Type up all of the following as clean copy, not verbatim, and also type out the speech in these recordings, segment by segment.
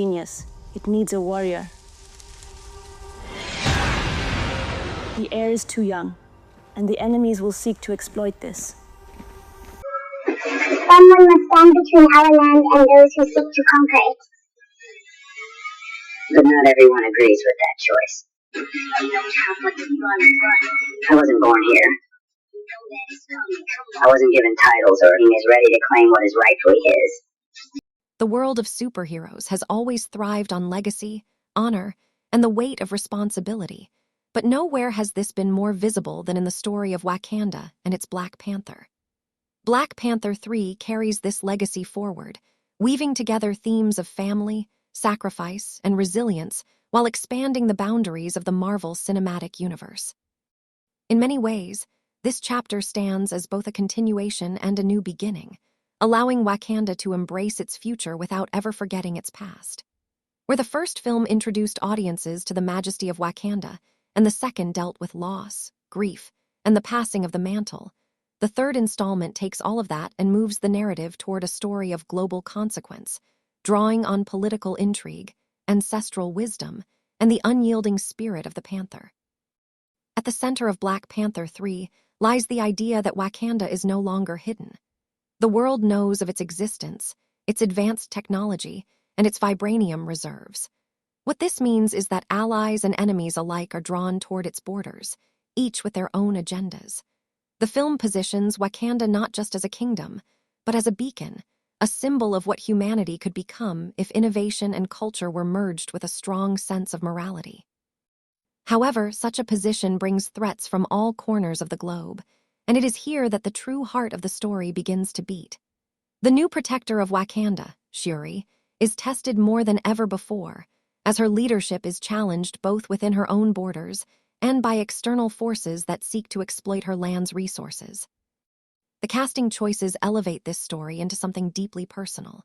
Genius. It needs a warrior. The heir is too young, and the enemies will seek to exploit this. Someone must stand between our land and those who seek to conquer it. But not everyone agrees with that choice. I wasn't born here. I wasn't given titles or he is ready to claim what is rightfully his. The world of superheroes has always thrived on legacy, honor, and the weight of responsibility, but nowhere has this been more visible than in the story of Wakanda and its Black Panther. Black Panther 3 carries this legacy forward, weaving together themes of family, sacrifice, and resilience while expanding the boundaries of the Marvel Cinematic Universe. In many ways, this chapter stands as both a continuation and a new beginning, allowing Wakanda to embrace its future without ever forgetting its past. Where the first film introduced audiences to the majesty of Wakanda, and the second dealt with loss, grief, and the passing of the mantle, the third installment takes all of that and moves the narrative toward a story of global consequence, drawing on political intrigue, ancestral wisdom, and the unyielding spirit of the Panther. At the center of Black Panther 3 lies the idea that Wakanda is no longer hidden. The world knows of its existence, its advanced technology, and its vibranium reserves. What this means is that allies and enemies alike are drawn toward its borders, each with their own agendas. The film positions Wakanda not just as a kingdom, but as a beacon, a symbol of what humanity could become if innovation and culture were merged with a strong sense of morality. However, such a position brings threats from all corners of the globe, and it is here that the true heart of the story begins to beat. The new protector of Wakanda, Shuri, is tested more than ever before, as her leadership is challenged both within her own borders and by external forces that seek to exploit her land's resources. The casting choices elevate this story into something deeply personal.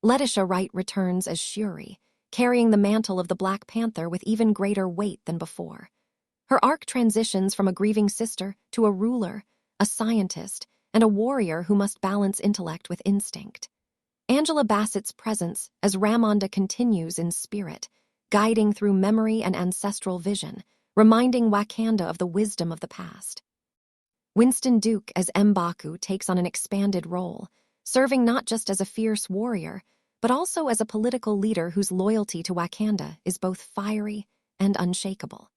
Letitia Wright returns as Shuri, carrying the mantle of the Black Panther with even greater weight than before. Her arc transitions from a grieving sister to a ruler, a scientist, and a warrior who must balance intellect with instinct. Angela Bassett's presence as Ramonda continues in spirit, guiding through memory and ancestral vision, reminding Wakanda of the wisdom of the past. Winston Duke as M'Baku takes on an expanded role, serving not just as a fierce warrior, but also as a political leader whose loyalty to Wakanda is both fiery and unshakable.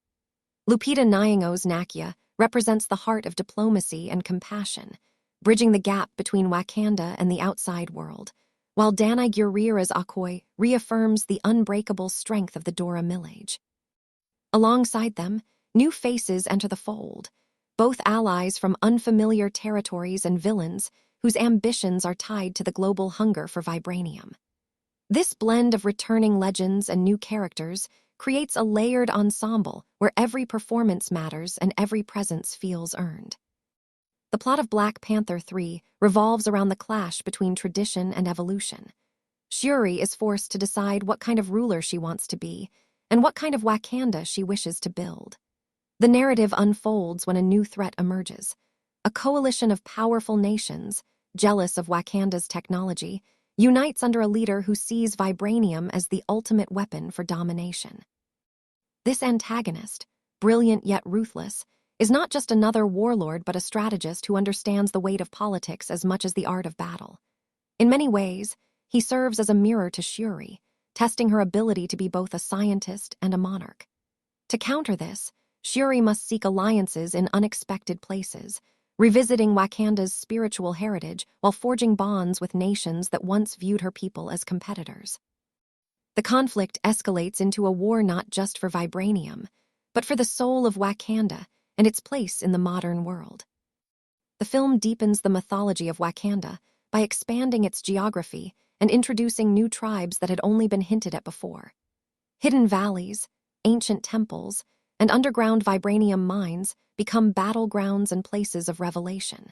Lupita Nyong'o's Nakia represents the heart of diplomacy and compassion, bridging the gap between Wakanda and the outside world, while Danai Gurira's Okoye reaffirms the unbreakable strength of the Dora Milaje. Alongside them, new faces enter the fold, both allies from unfamiliar territories and villains whose ambitions are tied to the global hunger for vibranium. This blend of returning legends and new characters creates a layered ensemble where every performance matters and every presence feels earned. The plot of Black Panther 3 revolves around the clash between tradition and evolution. Shuri is forced to decide what kind of ruler she wants to be and what kind of Wakanda she wishes to build. The narrative unfolds when a new threat emerges. A coalition of powerful nations, jealous of Wakanda's technology, unites under a leader who sees vibranium as the ultimate weapon for domination. This antagonist, brilliant yet ruthless, is not just another warlord but a strategist who understands the weight of politics as much as the art of battle. In many ways, he serves as a mirror to Shuri, testing her ability to be both a scientist and a monarch. To counter this, Shuri must seek alliances in unexpected places, revisiting Wakanda's spiritual heritage while forging bonds with nations that once viewed her people as competitors. The conflict escalates into a war not just for vibranium, but for the soul of Wakanda and its place in the modern world. The film deepens the mythology of Wakanda by expanding its geography and introducing new tribes that had only been hinted at before. Hidden valleys, ancient temples, and underground vibranium mines become battlegrounds and places of revelation.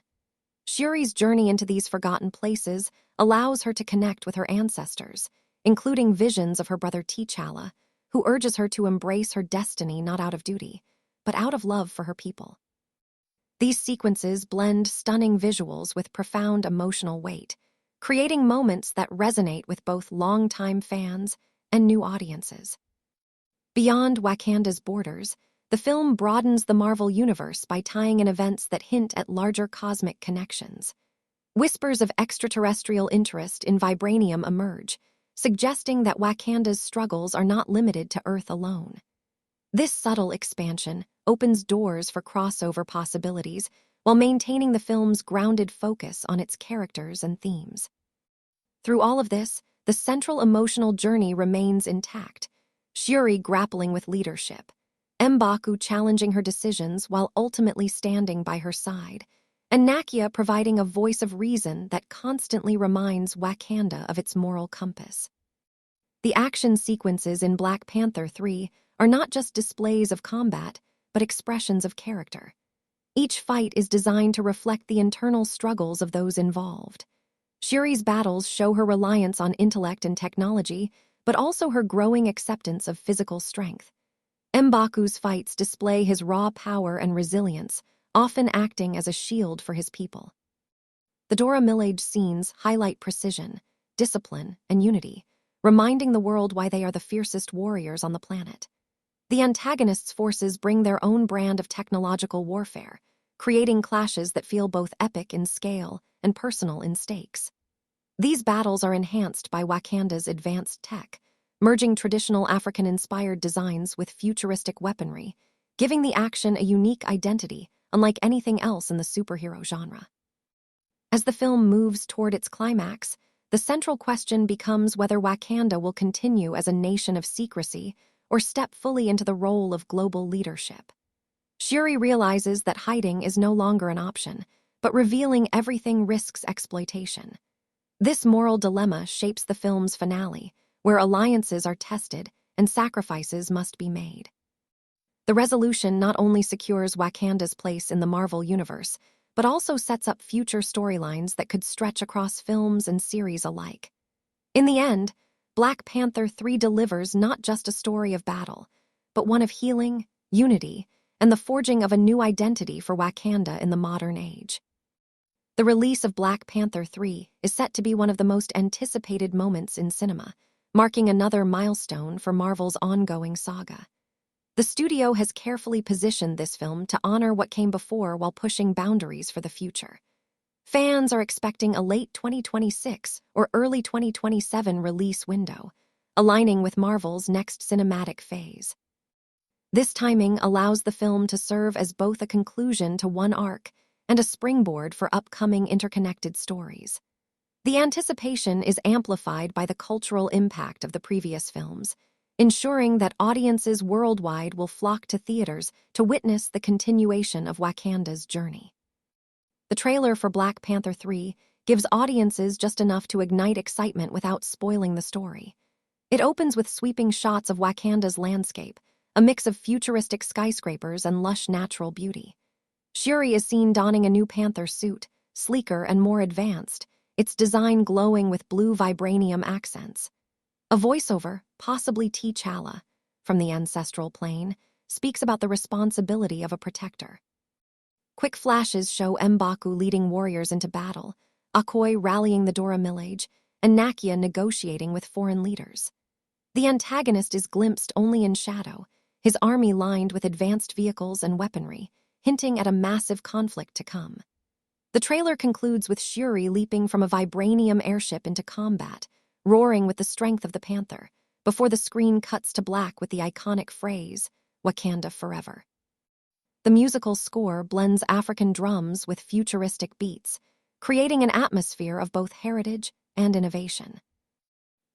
Shuri's journey into these forgotten places allows her to connect with her ancestors, including visions of her brother T'Challa, who urges her to embrace her destiny not out of duty, but out of love for her people. These sequences blend stunning visuals with profound emotional weight, creating moments that resonate with both longtime fans and new audiences. Beyond Wakanda's borders, the film broadens the Marvel Universe by tying in events that hint at larger cosmic connections. Whispers of extraterrestrial interest in vibranium emerge, suggesting that Wakanda's struggles are not limited to Earth alone. This subtle expansion opens doors for crossover possibilities while maintaining the film's grounded focus on its characters and themes. Through all of this, the central emotional journey remains intact, Shuri grappling with leadership, M'Baku challenging her decisions while ultimately standing by her side, and Nakia providing a voice of reason that constantly reminds Wakanda of its moral compass. The action sequences in Black Panther 3 are not just displays of combat, but expressions of character. Each fight is designed to reflect the internal struggles of those involved. Shuri's battles show her reliance on intellect and technology, but also her growing acceptance of physical strength. M'Baku's fights display his raw power and resilience, often acting as a shield for his people. The Dora Milaje scenes highlight precision, discipline, and unity, reminding the world why they are the fiercest warriors on the planet. The antagonist's forces bring their own brand of technological warfare, creating clashes that feel both epic in scale and personal in stakes. These battles are enhanced by Wakanda's advanced tech, merging traditional African-inspired designs with futuristic weaponry, giving the action a unique identity unlike anything else in the superhero genre. As the film moves toward its climax, the central question becomes whether Wakanda will continue as a nation of secrecy or step fully into the role of global leadership. Shuri realizes that hiding is no longer an option, but revealing everything risks exploitation. This moral dilemma shapes the film's finale, where alliances are tested and sacrifices must be made. The resolution not only secures Wakanda's place in the Marvel Universe, but also sets up future storylines that could stretch across films and series alike. In the end, Black Panther 3 delivers not just a story of battle, but one of healing, unity, and the forging of a new identity for Wakanda in the modern age. The release of Black Panther 3 is set to be one of the most anticipated moments in cinema, marking another milestone for Marvel's ongoing saga. The studio has carefully positioned this film to honor what came before while pushing boundaries for the future. Fans are expecting a late 2026 or early 2027 release window, aligning with Marvel's next cinematic phase. This timing allows the film to serve as both a conclusion to one arc and a springboard for upcoming interconnected stories. The anticipation is amplified by the cultural impact of the previous films, ensuring that audiences worldwide will flock to theaters to witness the continuation of Wakanda's journey. The trailer for Black Panther 3 gives audiences just enough to ignite excitement without spoiling the story. It opens with sweeping shots of Wakanda's landscape, a mix of futuristic skyscrapers and lush natural beauty. Shuri is seen donning a new Panther suit, sleeker and more advanced, its design glowing with blue vibranium accents. A voiceover, possibly T'Challa, from the ancestral plane, speaks about the responsibility of a protector. Quick flashes show M'Baku leading warriors into battle, Okoye rallying the Dora Milaje, and Nakia negotiating with foreign leaders. The antagonist is glimpsed only in shadow, his army lined with advanced vehicles and weaponry, hinting at a massive conflict to come. The trailer concludes with Shuri leaping from a vibranium airship into combat, roaring with the strength of the Panther, before the screen cuts to black with the iconic phrase, "Wakanda Forever." The musical score blends African drums with futuristic beats, creating an atmosphere of both heritage and innovation.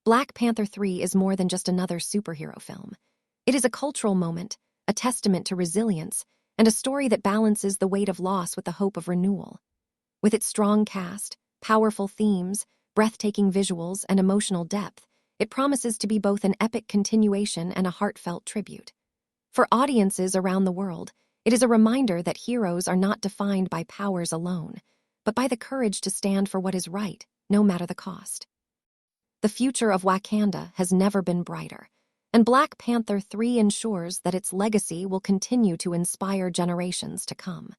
Black Panther 3 is more than just another superhero film. It is a cultural moment, a testament to resilience, and a story that balances the weight of loss with the hope of renewal. With its strong cast, powerful themes, breathtaking visuals, and emotional depth, it promises to be both an epic continuation and a heartfelt tribute. For audiences around the world, it is a reminder that heroes are not defined by powers alone, but by the courage to stand for what is right, no matter the cost. The future of Wakanda has never been brighter, and Black Panther 3 ensures that its legacy will continue to inspire generations to come.